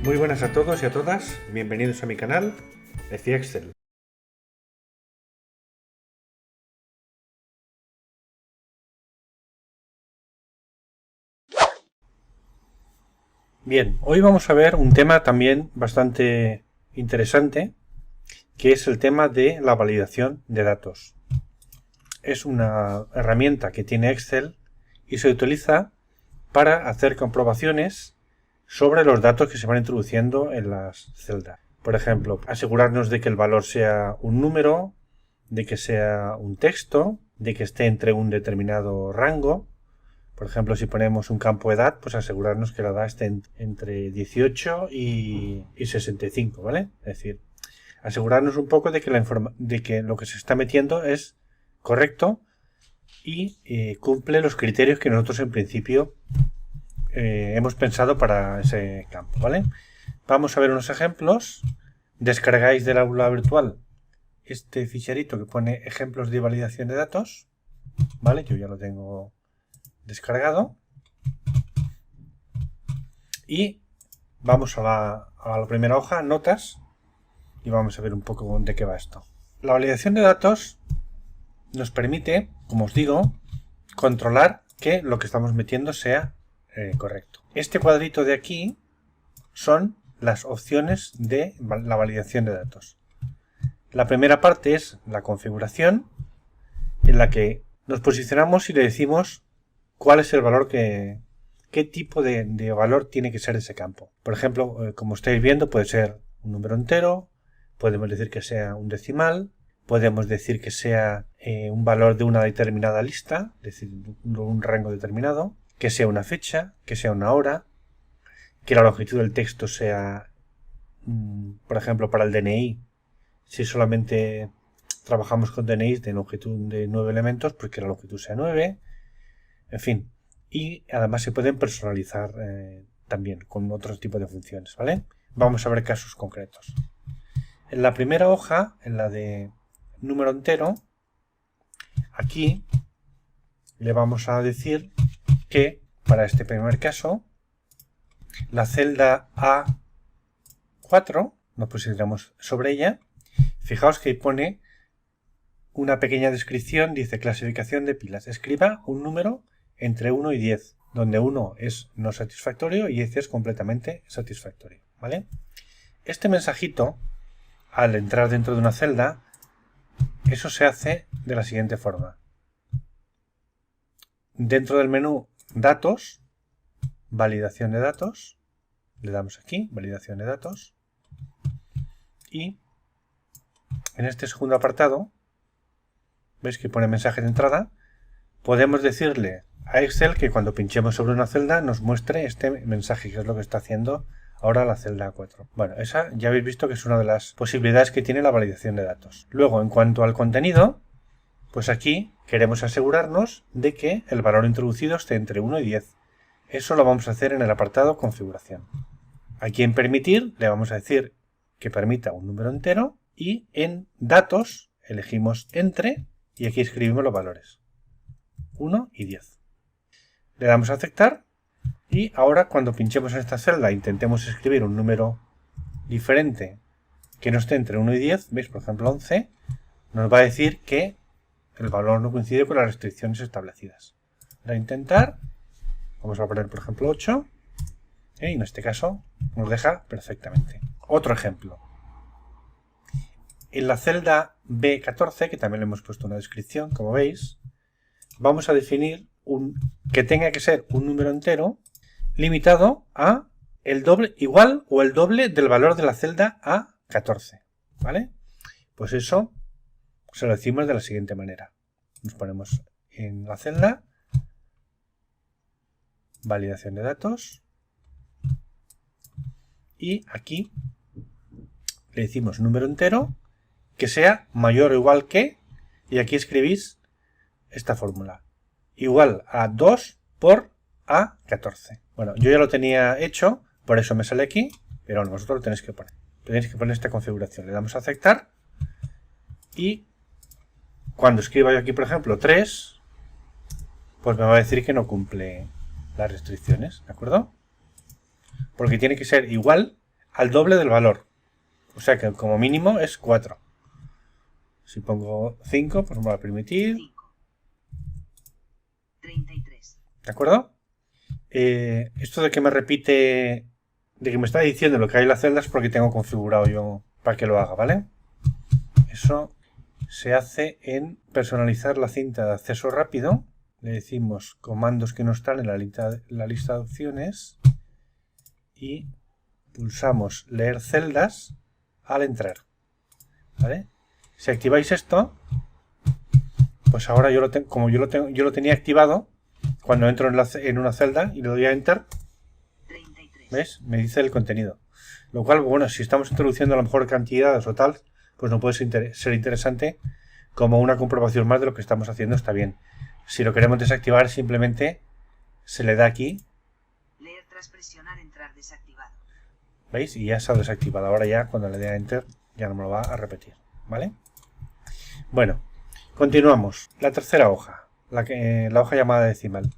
Muy buenas a todos y a todas, bienvenidos a mi canal EFI Excel. Bien, hoy vamos a ver un tema también bastante interesante, que es el tema de la validación de datos. Es una herramienta que tiene Excel y se utiliza para hacer comprobaciones sobre los datos que se van introduciendo en las celdas. Por ejemplo, asegurarnos de que el valor sea un número, de que sea un texto, de que esté entre un determinado rango. Por ejemplo, si ponemos un campo edad, pues asegurarnos que la edad esté entre 18 y 65, ¿vale? Es decir, asegurarnos un poco de que lo que se está metiendo es correcto y cumple los criterios que nosotros en principio hemos pensado para ese campo, ¿vale? Vamos a ver unos ejemplos. Descargáis del aula virtual este ficherito que pone ejemplos de validación de datos, ¿vale? Yo ya lo tengo descargado. Y vamos a la primera hoja, notas, y vamos a ver un poco de qué va esto. La validación de datos nos permite, como os digo, controlar que lo que estamos metiendo sea correcto. Este cuadrito de aquí son las opciones de la validación de datos. La primera parte es la configuración, en la que nos posicionamos y le decimos cuál es el valor qué tipo de valor tiene que ser ese campo. Por ejemplo, como estáis viendo, puede ser un número entero, podemos decir que sea un decimal, podemos decir que sea un valor de una determinada lista, es decir, un rango determinado, que sea una fecha, que sea una hora, que la longitud del texto sea, por ejemplo, para el DNI, si solamente trabajamos con DNIs de longitud de 9 elementos, pues que la longitud sea 9, en fin. Y además se pueden personalizar también con otros tipos de funciones, ¿vale? Vamos a ver casos concretos. En la primera hoja, en la de número entero, aquí le vamos a decir que para este primer caso la celda A4 nos posicionamos sobre ella. Fijaos que pone una pequeña descripción, dice clasificación de pilas. Escriba un número entre 1 y 10, donde 1 es no satisfactorio y 10 es completamente satisfactorio, ¿vale? Este mensajito, al entrar dentro de una celda, eso se hace de la siguiente forma. Dentro del menú Datos, Validación de datos, le damos aquí, Validación de datos, y en este segundo apartado, veis que pone mensaje de entrada, podemos decirle a Excel que cuando pinchemos sobre una celda nos muestre este mensaje, que es lo que está haciendo ahora la celda 4. Bueno, esa ya habéis visto que es una de las posibilidades que tiene la validación de datos. Luego, en cuanto al contenido, pues aquí queremos asegurarnos de que el valor introducido esté entre 1 y 10. Eso lo vamos a hacer en el apartado configuración. Aquí en permitir le vamos a decir que permita un número entero y en datos elegimos entre y aquí escribimos los valores 1 y 10. Le damos a aceptar y ahora cuando pinchemos en esta celda e intentemos escribir un número diferente que no esté entre 1 y 10, veis, por ejemplo 11, nos va a decir que el valor no coincide con las restricciones establecidas. Para intentar, vamos a poner por ejemplo 8 y en este caso nos deja perfectamente. Otro ejemplo. En la celda B14, que también le hemos puesto una descripción, como veis, vamos a definir que tenga que ser un número entero limitado a el doble, igual o el doble del valor de la celda A14, ¿vale? Pues eso se lo decimos de la siguiente manera. Nos ponemos en la celda, validación de datos, y aquí le decimos número entero que sea mayor o igual que, y aquí escribís esta fórmula, igual a 2 por A14. Bueno, yo ya lo tenía hecho, por eso me sale aquí, pero vosotros lo tenéis que poner. Tenéis que poner esta configuración. Le damos a aceptar y cuando escriba yo aquí, por ejemplo, 3, pues me va a decir que no cumple las restricciones, ¿de acuerdo? Porque tiene que ser igual al doble del valor. O sea que como mínimo es 4. Si pongo 5, pues me va a permitir 33. ¿De acuerdo? Esto de que me repite, de que me está diciendo lo que hay en las celdas, porque tengo configurado yo para que lo haga, ¿vale? Eso se hace en personalizar la cinta de acceso rápido. Le decimos comandos que no están en la lista de opciones y pulsamos leer celdas al entrar, ¿vale? Si activáis esto, pues ahora yo lo tengo, como yo lo tenía activado, cuando entro en una celda y le doy a enter, 33. ¿ves? Me dice el contenido. Lo cual, bueno, si estamos introduciendo a lo mejor cantidades o tal, pues no puede ser interesante. Como una comprobación más de lo que estamos haciendo está bien. Si lo queremos desactivar, simplemente se le da aquí. Leer tras presionar entrar desactivado. ¿Veis? Y ya se ha desactivado. Ahora ya, cuando le dé a enter, ya no me lo va a repetir. ¿Vale? Bueno, continuamos. La tercera hoja. La hoja llamada decimal.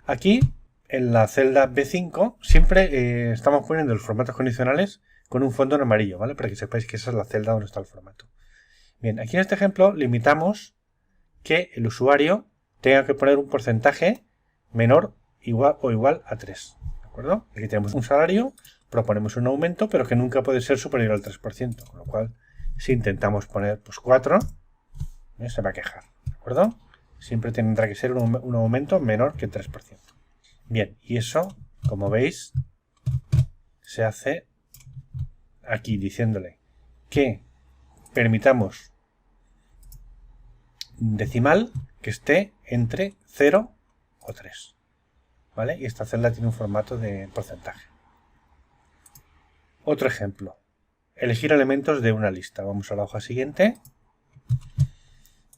Aquí, en la celda B5, siempre estamos poniendo los formatos condicionales con un fondo en amarillo, ¿vale? Para que sepáis que esa es la celda donde está el formato. Bien, aquí en este ejemplo limitamos que el usuario tenga que poner un porcentaje menor o igual a 3. ¿De acuerdo? Aquí tenemos un salario, proponemos un aumento, pero que nunca puede ser superior al 3%. Con lo cual, si intentamos poner pues 4, se va a quejar. ¿De acuerdo? Siempre tendrá que ser un aumento menor que 3%. Bien, y eso, como veis, se hace aquí diciéndole que permitamos decimal que esté entre 0 o 3. ¿Vale? Y esta celda tiene un formato de porcentaje. Otro ejemplo. Elegir elementos de una lista. Vamos a la hoja siguiente.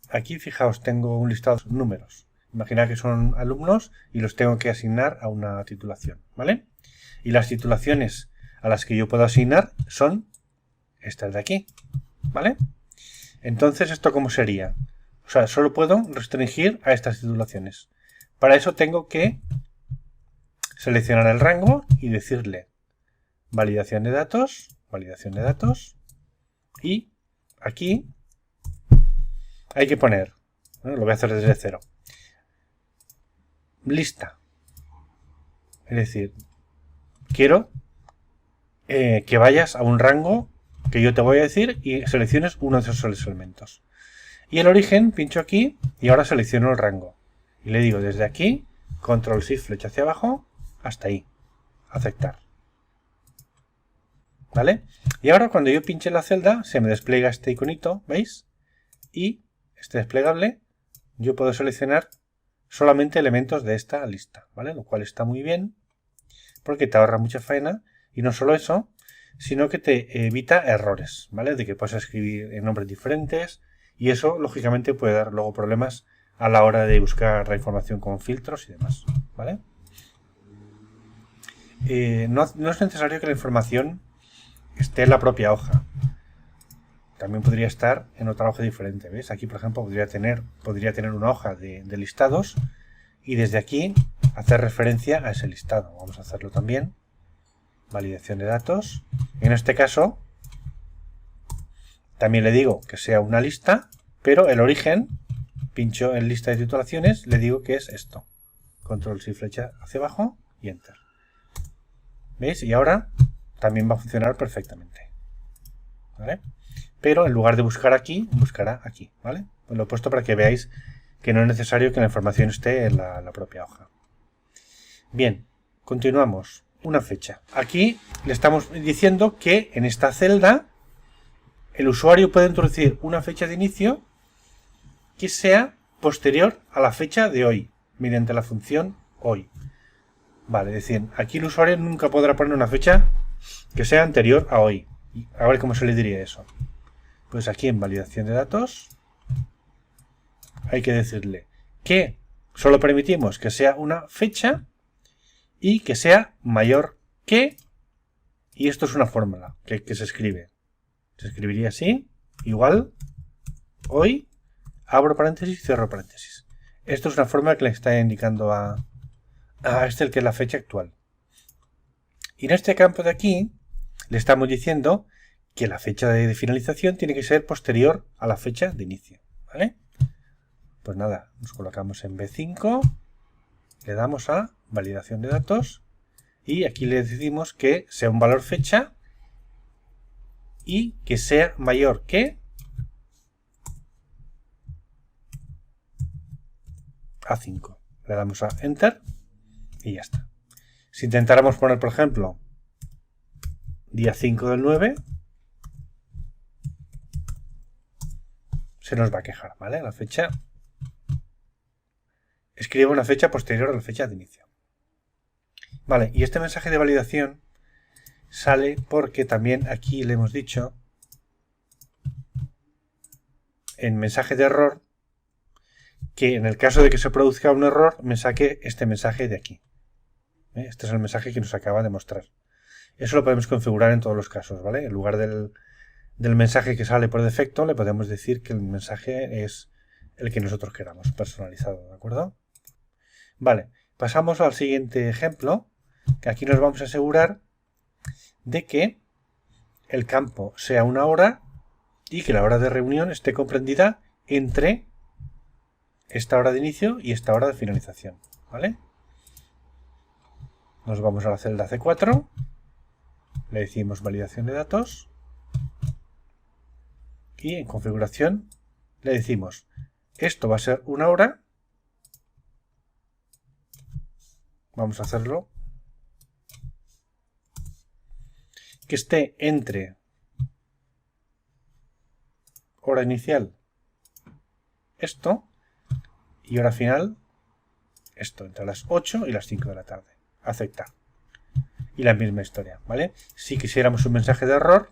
Aquí, fijaos, tengo un listado de números. Imaginad que son alumnos y los tengo que asignar a una titulación, ¿vale? Y las titulaciones a las que yo puedo asignar son estas de aquí, ¿vale? Entonces, ¿esto cómo sería? O sea, solo puedo restringir a estas titulaciones. Para eso tengo que seleccionar el rango y decirle validación de datos, y aquí hay que poner, bueno, lo voy a hacer desde cero, lista. Es decir, quiero que vayas a un rango que yo te voy a decir y selecciones uno de esos elementos. Y el origen, pincho aquí y ahora selecciono el rango. Y le digo desde aquí, control shift flecha hacia abajo, hasta ahí. Aceptar. ¿Vale? Y ahora cuando yo pinche la celda, se me despliega este iconito, ¿veis? Y este desplegable, yo puedo seleccionar solamente elementos de esta lista, ¿vale? Lo cual está muy bien, porque te ahorra mucha faena. Y no solo eso, sino que te evita errores, ¿vale? De que puedes escribir en nombres diferentes. Y eso, lógicamente, puede dar luego problemas a la hora de buscar la información con filtros y demás, ¿vale? No es necesario que la información esté en la propia hoja. También podría estar en otra hoja diferente, ¿ves? Aquí, por ejemplo, podría tener una hoja de listados y desde aquí hacer referencia a ese listado. Vamos a hacerlo también. Validación de datos. En este caso, también le digo que sea una lista, pero el origen, pincho en lista de titulaciones, le digo que es esto. Control shift flecha hacia abajo y enter. ¿Veis? Y ahora también va a funcionar perfectamente. ¿Vale? Pero en lugar de buscar aquí, buscará aquí. ¿Vale? Pues lo he puesto para que veáis que no es necesario que la información esté en la propia hoja. Bien, continuamos. Una fecha. Aquí le estamos diciendo que en esta celda el usuario puede introducir una fecha de inicio que sea posterior a la fecha de hoy, mediante la función hoy. Vale, es decir, aquí el usuario nunca podrá poner una fecha que sea anterior a hoy. A ver cómo se le diría eso. Pues aquí en validación de datos hay que decirle que solo permitimos que sea una fecha y que sea mayor que, y esto es una fórmula que se escribe. Se escribiría así, igual, hoy, abro paréntesis, cierro paréntesis. Esto es una fórmula que le está indicando a este el que es la fecha actual. Y en este campo de aquí, le estamos diciendo que la fecha de finalización tiene que ser posterior a la fecha de inicio, ¿vale? Pues nada, nos colocamos en B5, le damos a validación de datos y aquí le decimos que sea un valor fecha y que sea mayor que A5. Le damos a Enter y ya está. Si intentáramos poner, por ejemplo, día 5 del 9, se nos va a quejar, ¿vale? La fecha. Escribe una fecha posterior a la fecha de inicio. Vale, y este mensaje de validación sale porque también aquí le hemos dicho en mensaje de error que en el caso de que se produzca un error me saque este mensaje de aquí. Este es el mensaje que nos acaba de mostrar. Eso lo podemos configurar en todos los casos, ¿vale? En lugar del mensaje que sale por defecto, le podemos decir que el mensaje es el que nosotros queramos, personalizado, ¿de acuerdo? Vale, pasamos al siguiente ejemplo, que aquí nos vamos a asegurar de que el campo sea una hora y que la hora de reunión esté comprendida entre esta hora de inicio y esta hora de finalización, ¿vale? Nos vamos a la celda C4, le decimos validación de datos y en configuración le decimos esto va a ser una hora, vamos a hacerlo que esté entre hora inicial esto y hora final esto, entre las 8 y las 5 de la tarde. Aceptar. Y la misma historia, ¿vale? Si quisiéramos un mensaje de error,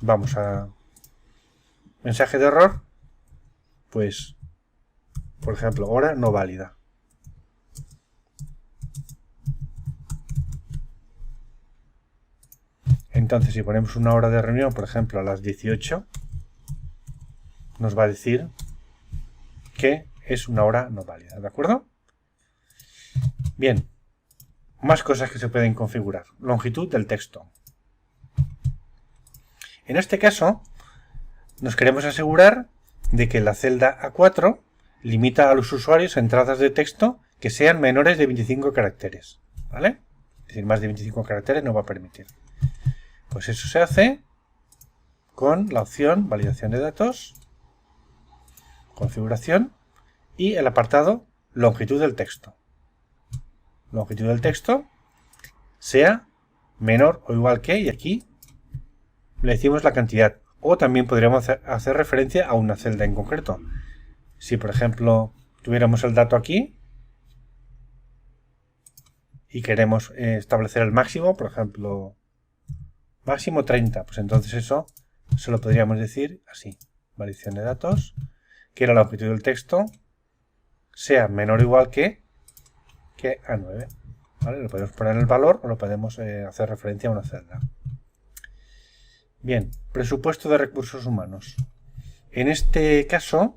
vamos a mensaje de error, pues, por ejemplo, hora no válida. Entonces, si ponemos una hora de reunión, por ejemplo, a las 18, nos va a decir que es una hora no válida, ¿de acuerdo? Bien. Más cosas que se pueden configurar. Longitud del texto. En este caso, nos queremos asegurar de que la celda A4 limita a los usuarios entradas de texto que sean menores de 25 caracteres, ¿vale? Es decir, más de 25 caracteres no va a permitir. Pues eso se hace con la opción validación de datos, configuración y el apartado longitud del texto. Longitud del texto sea menor o igual que, y aquí le decimos la cantidad. O también podríamos hacer referencia a una celda en concreto. Si, por ejemplo, tuviéramos el dato aquí y queremos establecer el máximo, por ejemplo, máximo 30, pues entonces eso se lo podríamos decir así. Validación de datos, que la longitud del texto sea menor o igual que A9. ¿Vale? Lo podemos poner el valor o lo podemos hacer referencia a una celda. Bien, presupuesto de recursos humanos. En este caso,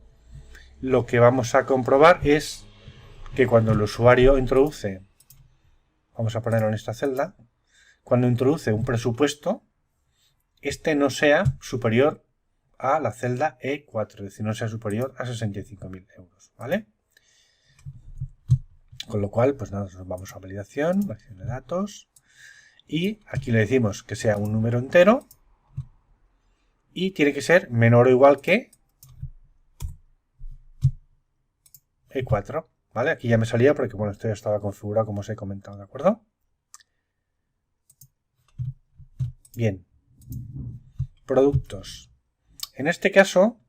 lo que vamos a comprobar es que cuando el usuario introduce, vamos a ponerlo en esta celda, cuando introduce un presupuesto, este no sea superior a la celda E4, es decir, no sea superior a 65.000 euros, ¿vale? Con lo cual, pues nada, nos vamos a validación de datos y aquí le decimos que sea un número entero y tiene que ser menor o igual que E4, ¿vale? Aquí ya me salía porque, bueno, esto ya estaba configurado como os he comentado, ¿de acuerdo? Bien. Productos. En este caso,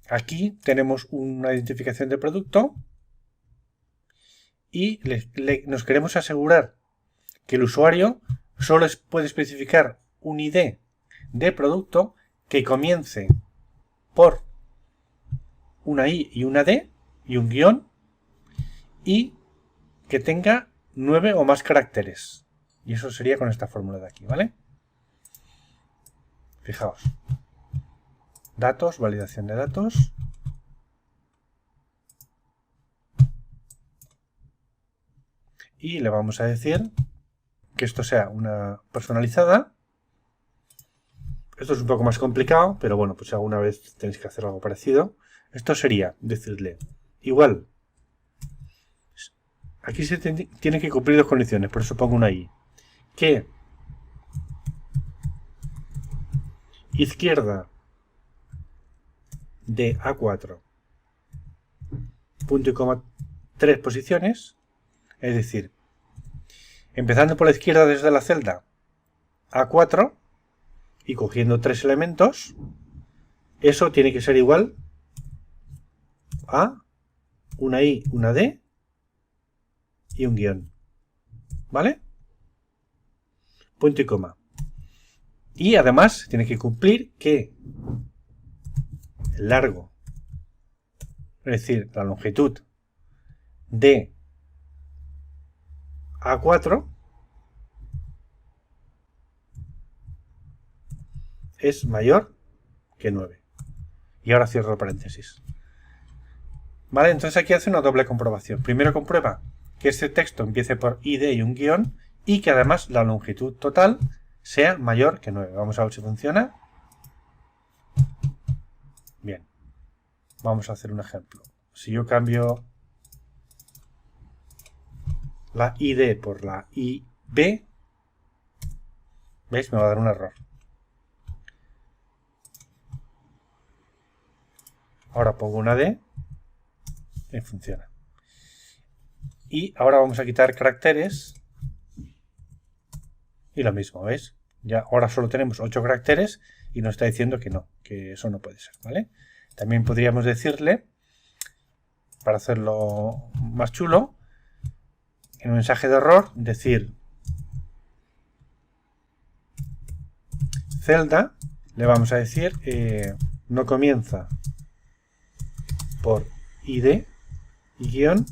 aquí tenemos una identificación de producto y nos queremos asegurar que el usuario solo puede especificar un ID de producto que comience por una I y una D y un guión y que tenga 9 o más caracteres. Y eso sería con esta fórmula de aquí, ¿vale? Fijaos. Datos, validación de datos. Y le vamos a decir que esto sea una personalizada. Esto es un poco más complicado, pero bueno, pues si alguna vez tenéis que hacer algo parecido. Esto sería decirle, igual, aquí se tiene que cumplir dos condiciones, por eso pongo una I. Que izquierda de A4, punto y coma 3 posiciones, es decir, empezando por la izquierda desde la celda A4 y cogiendo 3 elementos, eso tiene que ser igual a una I, una D y un guión. ¿Vale? Punto y coma. Y además tiene que cumplir que el largo, es decir, la longitud de A4 es mayor que 9. Y ahora cierro el paréntesis. Vale, entonces aquí hace una doble comprobación. Primero comprueba que este texto empiece por ID y un guión y que además la longitud total sea mayor que 9. Vamos a ver si funciona. Bien. Vamos a hacer un ejemplo. Si yo cambio la ID por la IB, ¿veis? Me va a dar un error. Ahora pongo una D y funciona. Y ahora vamos a quitar caracteres y lo mismo, ¿veis? Ya ahora solo tenemos 8 caracteres y nos está diciendo que no, que eso no puede ser, ¿vale? También podríamos decirle, para hacerlo más chulo, en un mensaje de error, decir celda, le vamos a decir no comienza por ID y guión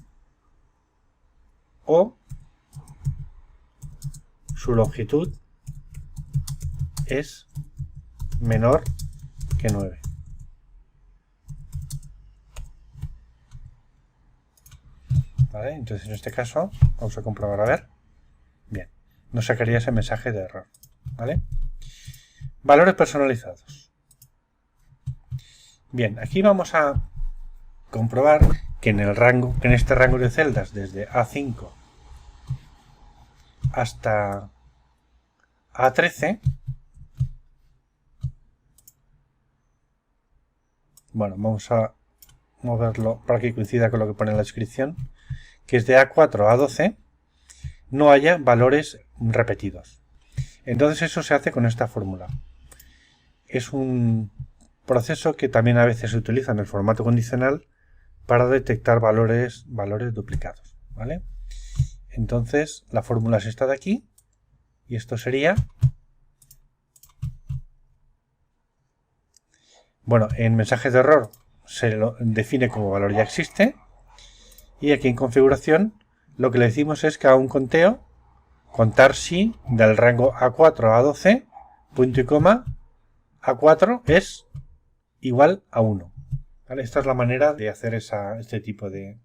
o su longitud es menor que 9. ¿Vale? Entonces en este caso vamos a comprobar a ver. Bien, nos sacaría ese mensaje de error. ¿Vale? Valores personalizados. Bien, aquí vamos a comprobar que en este rango de celdas desde A5 hasta A13, bueno, vamos a moverlo para que coincida con lo que pone en la descripción, que es de A4 a A12 no haya valores repetidos. Entonces eso se hace con esta fórmula. Es un proceso que también a veces se utiliza en el formato condicional para detectar valores duplicados, ¿vale? Entonces la fórmula es esta de aquí y esto sería, bueno, en mensajes de error se lo define como valor ya existe y aquí en configuración lo que le decimos es que haga un conteo, contar si del rango A4 a A12, punto y coma, A4 es igual a 1. ¿Vale? Esta es la manera de hacer este tipo de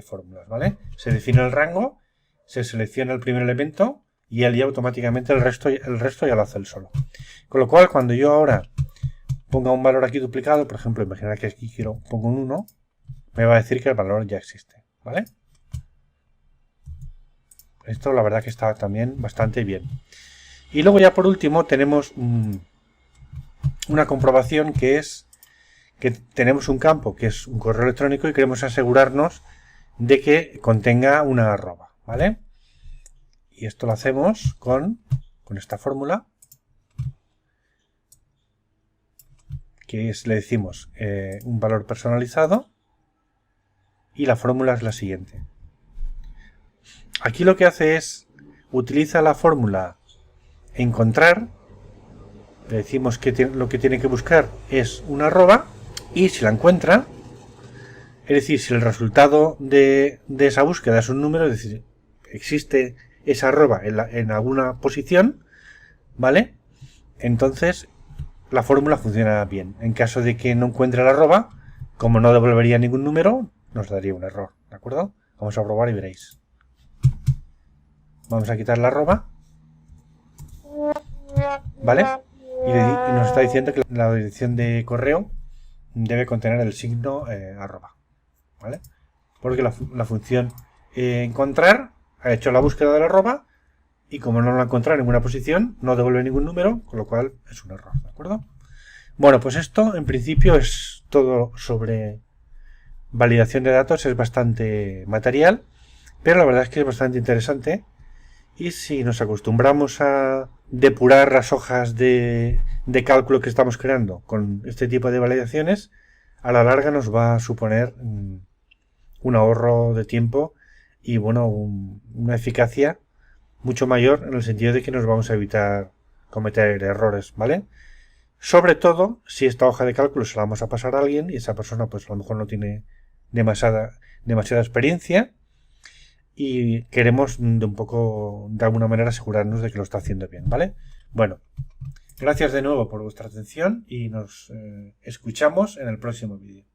fórmulas, ¿vale? Se define el rango, se selecciona el primer elemento y él ya automáticamente el resto ya lo hace él solo. Con lo cual, cuando yo ahora ponga un valor aquí duplicado, por ejemplo, imaginar que aquí pongo un 1, me va a decir que el valor ya existe, ¿vale? Esto la verdad que está también bastante bien. Y luego ya por último tenemos una comprobación que es que tenemos un campo que es un correo electrónico y queremos asegurarnos de que contenga una arroba, ¿vale? Y esto lo hacemos con esta fórmula, que es, le decimos un valor personalizado y la fórmula es la siguiente. Aquí lo que hace es, utiliza la fórmula encontrar, le decimos que lo que tiene que buscar es una arroba y si la encuentra, es decir, si el resultado de esa búsqueda es un número, es decir, existe esa arroba en alguna posición, ¿vale? Entonces la fórmula funciona bien. En caso de que no encuentre la arroba, como no devolvería ningún número, nos daría un error, ¿de acuerdo? Vamos a probar y veréis. Vamos a quitar la arroba ¿vale? Y nos está diciendo que la dirección de correo debe contener el signo arroba, ¿vale? Porque la función encontrar ha hecho la búsqueda del arroba y como no lo ha encontrado en ninguna posición, no devuelve ningún número, con lo cual es un error, ¿de acuerdo? Bueno, pues esto en principio es todo sobre validación de datos, es bastante material, pero la verdad es que es bastante interesante. Y si nos acostumbramos a depurar las hojas de cálculo que estamos creando con este tipo de validaciones, a la larga nos va a suponer un ahorro de tiempo y bueno, una eficacia mucho mayor en el sentido de que nos vamos a evitar cometer errores, ¿vale? Sobre todo si esta hoja de cálculo se la vamos a pasar a alguien y esa persona pues a lo mejor no tiene demasiada experiencia y queremos de alguna manera asegurarnos de que lo está haciendo bien, ¿vale? Bueno, gracias de nuevo por vuestra atención y nos escuchamos en el próximo vídeo.